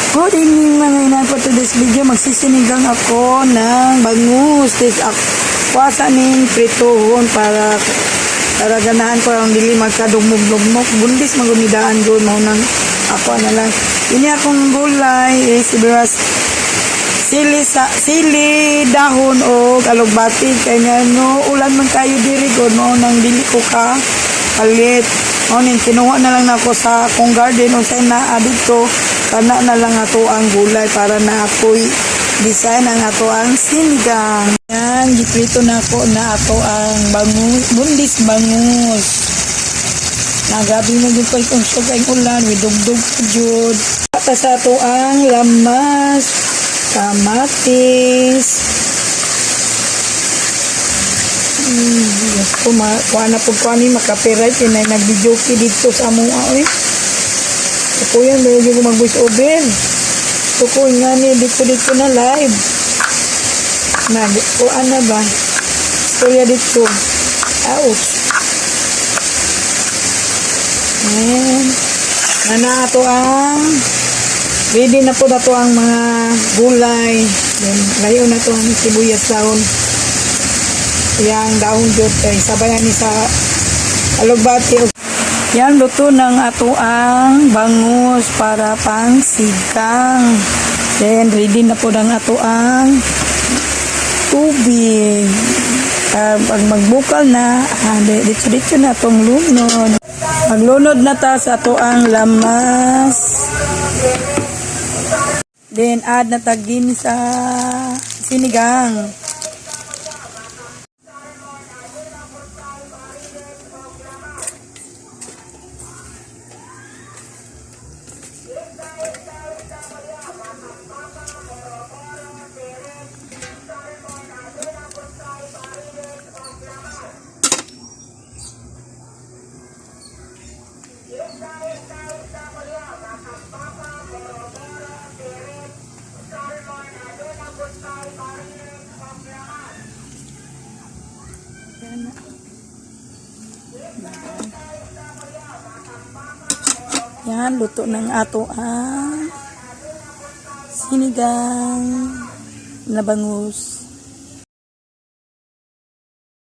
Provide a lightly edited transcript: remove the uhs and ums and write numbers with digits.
Good evening mga inay, for today's video magsisinigang ako ng bangus. Kuwasa ning pritohon para ganahan ko ang dili magkadugmog-dugmog. Bundis magumidaan ko mo nang ako na lang. Ini akong gulay sibuyas, sili, dahon o kalugbati kanya no ulan man kayo diri ko no nang dili ko ka palit. O ning kinuha na lang nako sa akong garden o sa naa dito. Kana na lang ato ang gulay para na ako'y design ang ato ang sinigang. Yan, giprito na ako na ato ang bangus, bundis bangus. Nagabi mo dito kung sugay ulan, widugdug ko jud. Tapos sa ato ang lamas, kamatis. Kuha na po ko ni makapiray, tinay nag-videoke dito sa mga oy. Ako yan, bago ko mag-voice over. Ako nga ni, dito na live. Kuhaan na ba? Storya dito. Ouch. Ayan. Nana ato ang ready na po na to ang mga gulay. Then, layo na to ang sibuyas dahon. Yang dahon jod kay sabayan ni sa alugbati. Yan, luto ng ato ang bangus para pang sigang. Then, ready na po ng ato ang tubig. Pag magbukal na, dito na itong lunod. Maglunod na ta sa ato ang lamas. Then, add na tagin sa sinigang. Yan, luto ng ato ang sinigang na bangus.